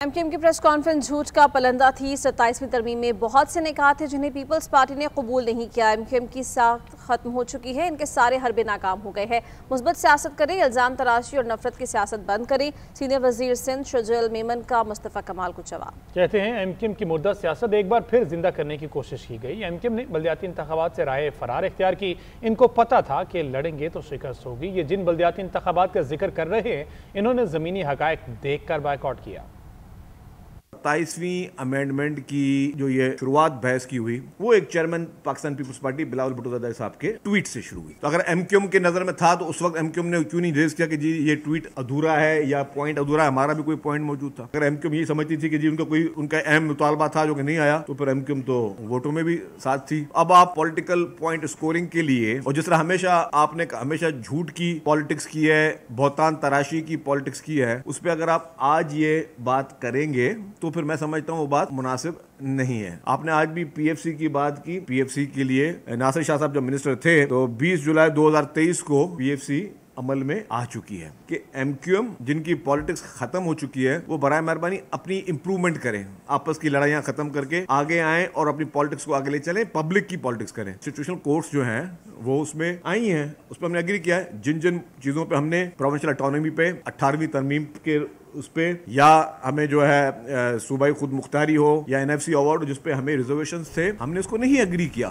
M Q M کی press conference جھوٹ کا پلندہ تھی۔ 27ویں ترمیم میں بہت سے نکات ہیں جنہیں پیپلز پارٹی نے قبول نہیں کیا۔ ایم کیو ایم کی ساکھ ختم ہو چکی ہے، ان کے سارے حربے ناکام ہو گئے ہیں۔ مثبت سیاست کریں، الزام تراشی اور نفرت کی سیاست بند کریں۔ سینئر وزیر سندھ شجاع میمن کا مصطفیٰ کمال کو جواب۔ کہتے ہیں ایم کیو ایم کی مردہ سیاست ایک بار پھر زندہ کرنے کی کوشش کی گئی۔ ایم کیو ایم نے بلدیاتی انتخابات سے رائے فرار اختیار کی۔ ان کو پتہ تھا کہ لڑیں گے تو شکست ہوگی۔ یہ جن بلدیاتی انتخابات کا ذکر کر رہے ہیں، انہوں نے زمینی حقائق دیکھ کر بائیکاٹ کیا۔ 27ویں امینڈمنٹ کی جو یہ شروعات بحث کی ہوئی وہ ایک چیئرمین پاکستان پیپلز پارٹی بلاول بھٹو زادہ صاحب کے ٹویٹ سے شروع ہوئی۔ تو اگر ایم کیو ایم کے نظر میں تھا تو اس وقت ایم کیو ایم نے کیوں نہیں ریز کیا کہ جی یہ ٹویٹ ادھورا ہے یا پوائنٹ ادھورا ہے، ہمارا بھی کوئی پوائنٹ موجود تھا۔ اگر ایم کیو ایم یہ سمجھتی تھی کہ جی ان کا اہم مطالبہ تھا جو کہ نہیں آیا، تو پھر ایم کیو ایم تو ووٹوں میں بھی ساتھ تھی۔ اب آپ پولیٹیکل پوائنٹ اسکورنگ کے لیے، اور جس طرح ہمیشہ آپ نے ہمیشہ جھوٹ کی پالیٹکس کی ہے، بہتان تراشی کی پالیٹکس کی ہے، اس پہ اگر آپ آج یہ بات کریں گے تو پھر میں سمجھتا ہوں بات مناسب نہیں ہے۔ آپ نے آج بھی پی ایف سی کی بات کی۔ پی ایف سی کے لیے ناصر شاہ صاحب جب منسٹر تھے تو 20 جولائی 2023 کو پی ایف سی عمل میں آ چکی ہے کہ ایم کیو ایم جن کی پالیٹکس ختم ہو چکی ہے وہ برائے مہربانی اپنی امپرومنٹ کریں، آپس کی لڑائیاں ختم کر کے آگے آئیں اور اپنی پالیٹکس کو آگے لے چلیں، پبلک کی پالیٹکس کریں۔ سچویشنل کورٹس جو ہیں وہ اس میں آئی ہیں، اس پہ ہم نے اگری کیا ہے۔ جن چیزوں پہ ہم نے پروونشل اٹانومی پہ 18ویں ترمیم کے اس پہ، یا ہمیں جو ہے صوبائی خود مختاری ہو یا این ایف سی ایوارڈ جس پہ ہمیں ریزرویشنز تھے، ہم نے اس کو نہیں اگری کیا۔